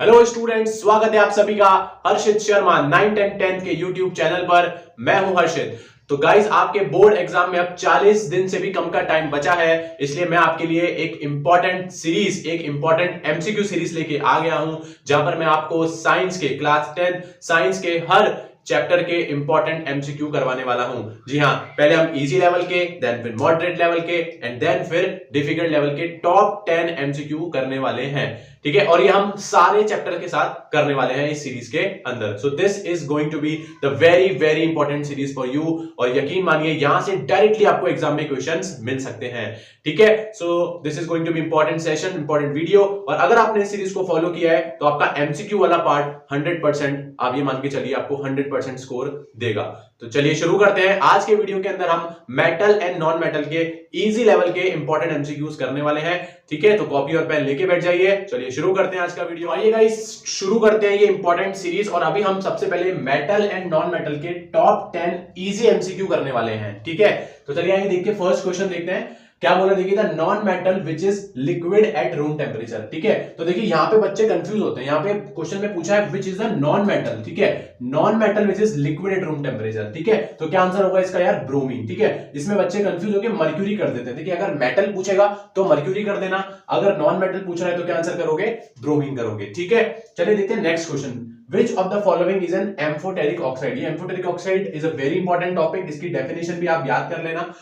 Hello students, स्वागत है आप सभी का हर्षित शर्मा 9th and 10th के यूट्यूब चैनल पर। मैं हूं हर्षित। तो गाइस, आपके बोर्ड एग्जाम में अब 40 दिन से भी कम का टाइम बचा है, इसलिए मैं आपके लिए एक इंपॉर्टेंट सीरीज, एक इंपॉर्टेंट एमसीक्यू सीरीज लेके आ गया हूं, जहां पर मैं आपको साइंस के क्लास 10 साइंस के हर चैप्टर के इंपॉर्टेंट एमसीक्यू करवाने वाला हूं। जी हां, पहले हम इजी लेवल के, देन फिर मॉडरेट लेवल के एंड देन फिर डिफिकल्ट लेवल के टॉप 10 एमसीक्यू करने वाले हैं। ठीक है, और ये हम सारे चैप्टर के साथ करने वाले हैं इस सीरीज के अंदर। So this is going to be the very very important series for you, और यकीन मानिए यहां से डायरेक्टली आपको एग्जाम में क्वेश्चंस मिल सकते हैं। ठीक है, so this is going to be important session, important video, और अगर आपने इस सीरीज को फॉलो किया है तो आपका एमसीक्यू वाला पार्ट 100%, आप ये मान के चलिए, आपको 100% स्कोर देगा। तो चलिए शुरू करते हैं। आज के वीडियो के अंदर हम मेटल एंड नॉन मेटल के इजी लेवल के इंपॉर्टेंट एमसीक्यूज करने वाले हैं। ठीक है, तो कॉपी और पेन लेके बैठ जाइए। चलिए शुरू करते हैं आज का वीडियो। आइए गाइस, शुरू करते हैं ये इंपॉर्टेंट सीरीज, और अभी हम सबसे पहले मेटल एंड नॉन मेटल के टॉप 10 इजी एमसीक्यू करने वाले हैं। ठीक है, तो चलिए आइए देखिए, फर्स्ट क्वेश्चन देखते हैं क्या बोला। देखिए, the non metal which is liquid at room temperature. ठीक है, तो देखिए यहाँ पे बच्चे कंफ्यूज होते हैं। यहाँ पे क्वेश्चन में पूछा है which is the non metal. ठीक है, non metal which is liquid at room temperature. ठीक है, तो क्या आंसर होगा इसका यार? ब्रोमीन। ठीक है, इसमें बच्चे कंफ्यूज होकर मर्क्यूरी कर देते हैं। देखिए, अगर मेटल पूछेगा तो मर्क्यूरी कर देना, अगर नॉन मेटल पूछ रहा है तो क्या आंसर करोगे? ब्रोमीन करोगे। ठीक है, चलिए देखते हैं next question. Which of the following is an amphoteric oxide? ये amphoteric oxide is a very important topic, इसकी डेफिनेशन भी आप याद कर लेना।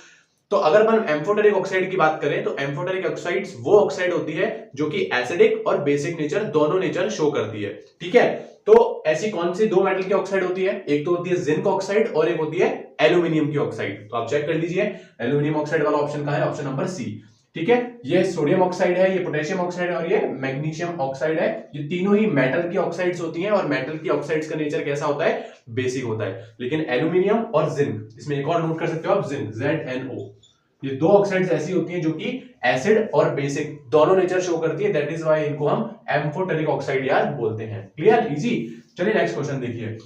तो अगर हम एम्फोटेरिक ऑक्साइड की बात करें तो एम्फोटेरिक ऑक्साइड्स वो ऑक्साइड होती है जो कि एसिडिक और बेसिक नेचर दोनों नेचर शो करती है। ठीक है, तो ऐसी कौन सी दो मेटल की ऑक्साइड होती है? एक तो होती है जिंक ऑक्साइड और एक होती है एल्यूमिनियम की ऑक्साइड। तो आप चेक कर लीजिए, एल्यूमिनियम ऑक्साइड वाला ऑप्शन कहां है? Option number C. ठीक है, ये सोडियम ऑक्साइड है, ये पोटेशियम ऑक्साइड है और ये मैग्नीशियम ऑक्साइड है। ये तीनों ही मेटल की ऑक्साइड्स होती हैं, और मेटल की ऑक्साइड्स का नेचर कैसा होता है? बेसिक होता है। लेकिन एल्यूमिनियम और जिंक, इसमें एक और नोट कर सकते हो आप, जिंक ZnO, ये दो ऑक्साइड्स ऐसी होती हैं जो कि एसिड और बेसिक दोनों नेचर शो करती है। दैट इज व्हाई इनको हम एम्फोटेरिक ऑक्साइड यार बोलते हैं। क्लियर? इजी। चलिए नेक्स्ट क्वेश्चन देखिए।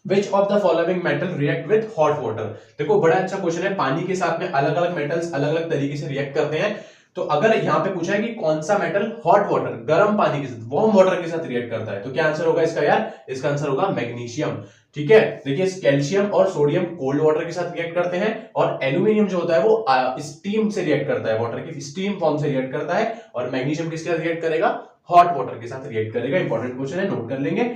Which of the following metal react with hot water? देखो, बड़ा अच्छा क्वेश्चन है। पानी के साथ में अलग अलग मेटल्स अलग अलग तरीके से रिएक्ट करते हैं। तो अगर यहां पे पूछा है कि कौन सा मेटल हॉट वाटर, गर्म पानी के साथ, वार्म वाटर के साथ रिएक्ट करता है, तो क्या आंसर होगा इसका यार? इसका आंसर होगा मैग्नीशियम। ठीक है, देखिए, कैल्शियम और सोडियम कोल्ड वाटर के साथ रिएक्ट करते हैं, और एल्यूमिनियम जो होता है वो स्टीम से रिएक्ट करता है, वाटर की स्टीम फॉर्म से रिएक्ट करता है, और मैग्नीशियम किसके साथ रिएक्ट करेगा? हॉट वाटर के साथ रिएक्ट करेगा। इंपॉर्टेंट क्वेश्चन है, नोट कर लेंगे।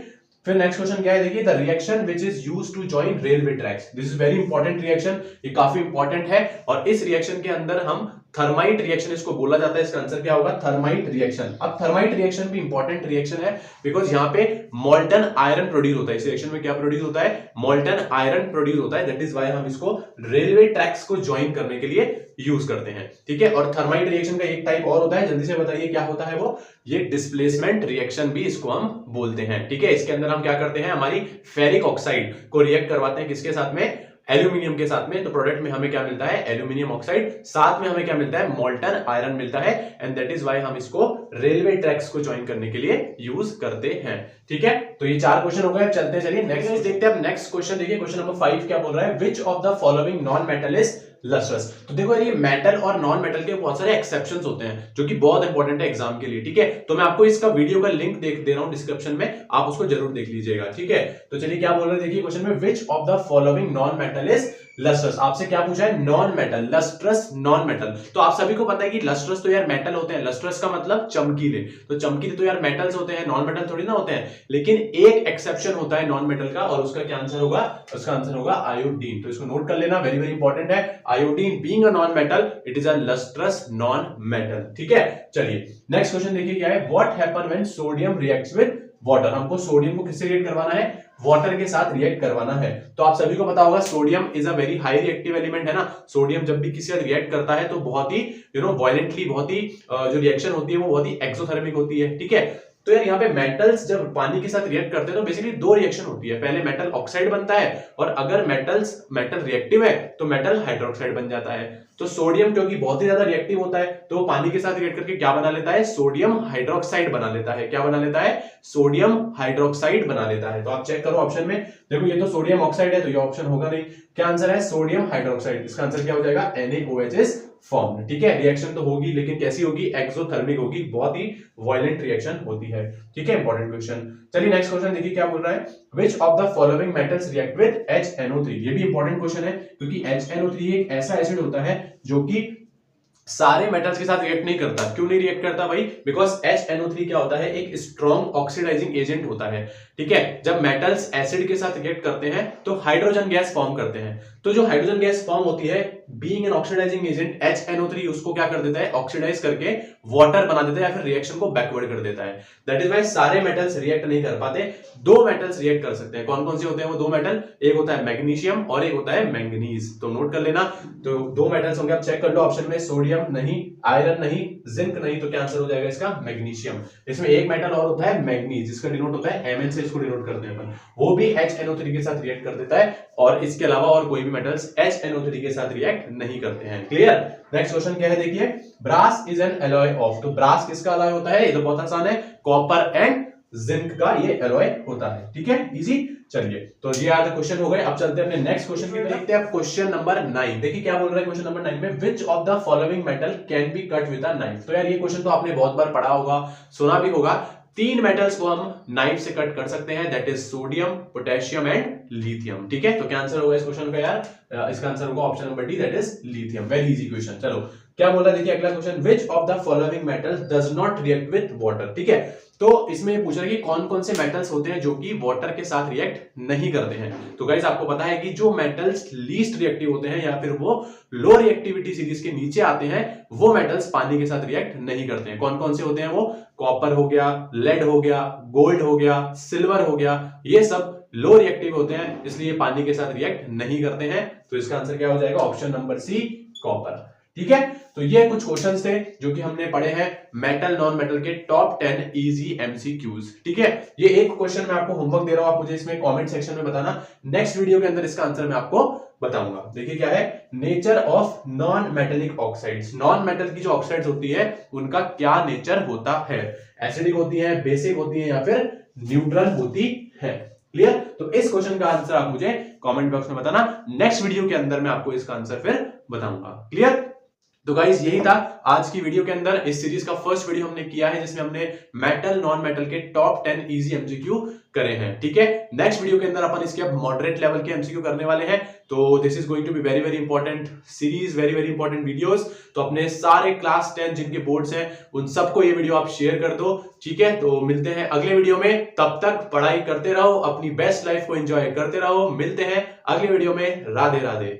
फिर नेक्स्ट क्वेश्चन क्या है? देखिए, the reaction which is used to join railway tracks. This is very important reaction, ये काफी इंपॉर्टेंट है, और इस रिएक्शन के अंदर हम थर्माइट रिएक्शन इसको बोला जाता है। इसका आंसर क्या होगा? Thermite reaction. अब थर्माइट रिएक्शन भी इंपॉर्टेंट रिएक्शन है, बिकॉज यहाँ पे मॉल्टन आयरन प्रोड्यूस होता है। इस रिएक्शन में क्या प्रोड्यूस होता है? मॉल्टन आयरन प्रोड्यूस होता है। दैट इज व्हाई हम इसको रेलवे ट्रैक्स को ज्वाइन करने के लिए यूज करते हैं। ठीक है, और थर्माइट रिएक्शन का एक टाइप और होता है, जल्दी से बताइए क्या होता है वो? ये डिस्प्लेसमेंट रिएक्शन भी इसको हम बोलते हैं। ठीक है, इसके अंदर हम क्या करते हैं? हमारी फेरिक ऑक्साइड को रिएक्ट करवाते हैं, किसके साथ में? एल्यूमिनियम के साथ में। तो प्रोडक्ट में हमें क्या मिलता है? Aluminium oxide. साथ में हमें क्या मिलता है? मॉल्टन आयरन मिलता है, एंड दैट इज व्हाई हम इसको रेलवे ट्रैक्स को ज्वाइन करने के लिए यूज करते हैं। ठीक है, तो ये 4 क्वेश्चन हो गए। चलते चलिए नेक्स्ट देखते हैं। नेक्स्ट क्वेश्चन देखिए, क्वेश्चन नंबर 5 क्या बोल रहा है? Which of the following non metal is lustrous. तो देखो, ये मेटल और नॉन मेटल के बहुत सारे एक्सेप्शंस होते हैं जो कि बहुत इंपॉर्टेंट है एग्जाम के लिए। ठीक है, तो मैं आपको इसका वीडियो का लिंक दे रहा हूं डिस्क्रिप्शन में, आप उसको जरूर देख लीजिएगा। ठीक है, तो चलिए क्या बोल रहे हैं देखिए क्वेश्चन में, which of the following non metal is lustrous. आपसे क्या पूछा है? Non metal, lustrous, non metal. तो आप सभी को पता है कि लस्ट्रस तो यार मेटल होते हैं। लस्ट्रस का मतलब चमकीले, तो चमकीले तो यार मेटल्स होते हैं, नॉन मेटल थोड़ी ना होते हैं। लेकिन एक एक्सेप्शन होता है नॉन मेटल का, और उसका क्या आंसर होगा? उसका आंसर होगा आयोडीन। तो इसको नोट कर लेना, वेरी वेरी इंपॉर्टेंट है। Iodine being a non metal, it is a lustrous non metal. ठीक है, चलिए नेक्स्ट क्वेश्चन देखिए क्या है? What happen when sodium reacts with water. हमको सोडियम को किससे रिएक्ट करवाना है? वाटर के साथ रिएक्ट करवाना है। तो आप सभी को पता होगा sodium is a very high reactive element, है ना। सोडियम जब भी किसी से रिएक्ट करता है तो बहुत ही वायलेंटली, बहुत ही जो रिएक्शन होती है वो बहुत ही एक्सोथर्मिक होती है। ठीक है, तो यार यहाँ पे मेटल्स जब पानी के साथ रिएक्ट करते हैं तो बेसिकली 2 रिएक्शन होती है। पहले मेटल ऑक्साइड बनता है, और अगर मेटल रिएक्टिव है तो मेटल हाइड्रोक्साइड बन जाता है। तो सोडियम क्योंकि बहुत ही ज्यादा रिएक्टिव होता है तो पानी के साथ रिएक्ट करके क्या बना लेता है? सोडियम हाइड्रोक्साइड बना लेता है। क्या बना लेता है? सोडियम हाइड्रोक्साइड बना लेता है। तो आप चेक करो ऑप्शन में, देखो ये तो सोडियम ऑक्साइड है तो ये ऑप्शन होगा नहीं। क्या आंसर है? Sodium hydroxide. इसका आंसर क्या हो जाएगा? NaOH form. ठीक है, रिएक्शन तो होगी लेकिन कैसी होगी, एक्सोथर्मिक होगी, बहुत ही वायलेंट रिएक्शन होती है। ठीक है, इंपॉर्टेंट क्वेश्चन। चलिए नेक्स्ट क्वेश्चन देखिए क्या बोल रहा है, which of the following metals react with HNO3। ये भी इंपॉर्टेंट क्वेश्चन है क्योंकि HNO3 एक ऐसा एसिड होता है जो कि सारे मेटल्स के साथ रिएक्ट नहीं करता। क्यों नहीं रिएक्ट करता भाई, बिकॉज HNO3 क्या होता है, एक स्ट्रॉन्ग ऑक्सीडाइजिंग एजेंट होता है। ठीक है, जब मेटल्स एसिड के साथ रिएक्ट करते हैं तो हाइड्रोजन गैस फॉर्म करते हैं, तो जो हाइड्रोजन गैस फॉर्म होती है, being an oxidising agent, HNO3 उसको क्या कर देता है, ऑक्सीडाइज करके वाटर बना देता है या फिर रिएक्शन को बैकवर्ड कर देता है। दैट इज वाई सारे मेटल्स रिएक्ट नहीं कर पाते, दो मेटल्स रिएक्ट कर सकते हैं। कौन कौन से होते हैं वो दो मेटल, एक होता है मैग्नीशियम और एक होता है मैंगनीज। तो नोट कर लेना, तो दो मेटल्स होंगे, आप चेक कर लो ऑप्शन में, सोडियम नहीं, आयरन नहीं, जिंक नहीं, तो क्या आंसर हो जाएगा इसका, मैग्नीशियम। इसमें एक मेटल और होता है मैंगनीज, जिसका डिनोट होता है Mn से, इसको डिनोट करते हैं अपन, वो भी HNO3 के साथ रिएक्ट कर देता है, और इसके अलावा और कोई भी मेटल्स HNO3 के साथ रिएक्ट नहीं करते हैं। क्लियर। नेक्स्ट क्वेश्चन क्या है देखिए, brass is an alloy of. तो ब्रास किसका एलॉय होता है, ये तो बहुत आसान है, कॉपर एंड जिंक का ये एलॉय होता है। ठीक है, इजी। चलिए, तो ये आज क्वेश्चन हो गए। अब चलते हैं अपने नेक्स्ट क्वेश्चन की तरफ। देखते हैं क्वेश्चन नंबर 9। देखिए क्या बोल रहा है क्वेश्चन नंबर 9 में, which of the following metal can be cut with a knife. तो यार ये क्वेश्चन तो आपने बहुत बार पढ़ा होगा, सुना भी होगा। तीन मेटल्स को हम नाइफ से कट कर सकते हैं, that is sodium, potassium and lithium. ठीक है, तो क्या आंसर होगा इस क्वेश्चन का यार, इसका आंसर होगा option number D, that is lithium. Very easy question. चलो क्या बोल रहा है देखिए अगला question, which of the following metals does not react with water. ठीक है, तो इसमें ये पूछ रहा है कि कौन कौन से मेटल्स होते हैं जो कि वाटर के साथ रिएक्ट नहीं करते हैं। तो गाइस आपको पता है कि जो मेटल्स लीस्ट रिएक्टिव होते हैं या फिर वो लो रिएक्टिविटी सीरीज के नीचे आते हैं, वो मेटल्स पानी के साथ रिएक्ट नहीं करते हैं। कौन कौन से होते हैं वो, कॉपर हो गया, लेड हो गया, गोल्ड हो गया, सिल्वर हो गया, ये सब लो रिएक्टिव होते हैं, इसलिए पानी के साथ रिएक्ट नहीं करते हैं। तो इसका आंसर क्या हो जाएगा, ऑप्शन नंबर सी, कॉपर। ठीक है, तो ये कुछ क्वेश्चंस थे जो कि हमने पढ़े हैं मेटल नॉन मेटल के टॉप 10 इजी MCQs। ठीक है, ये एक क्वेश्चन मैं आपको होमवर्क दे रहा हूं, आप मुझे इसमें कमेंट सेक्शन में बताना, नेक्स्ट वीडियो के अंदर इसका आंसर मैं आपको बताऊंगा। देखिए क्या है, nature of non metallic oxides. Non metal की जो ऑक्साइड्स होती है उनका क्या नेचर होता है, एसिडिक होती है, बेसिक होती है या फिर न्यूट्रल होती है। क्लियर। तो इस क्वेश्चन का आंसर आप मुझे कमेंट बॉक्स में बताना, नेक्स्ट वीडियो के अंदर मैं आपको इसका आंसर फिर बताऊंगा। क्लियर। तो गाइज यही था आज की वीडियो के अंदर, इस सीरीज का फर्स्ट वीडियो हमने किया है जिसमें हमने मेटल नॉन मेटल के टॉप 10 इजी MCQ करे हैं। ठीक है, नेक्स्ट वीडियो के अंदर अपन इसके अब मॉडरेट लेवल के MCQ करने वाले हैं। तो this is going to be very very important series, very very important videos. तो अपने सारे क्लास 10 जिनके बोर्ड्स हैं उन सबको ये वीडियो आप शेयर कर दो। ठीक है, तो मिलते हैं अगले वीडियो में, तब तक पढ़ाई करते रहो, अपनी बेस्ट लाइफ को एंजॉय करते रहो। मिलते हैं अगले वीडियो में, राधे राधे।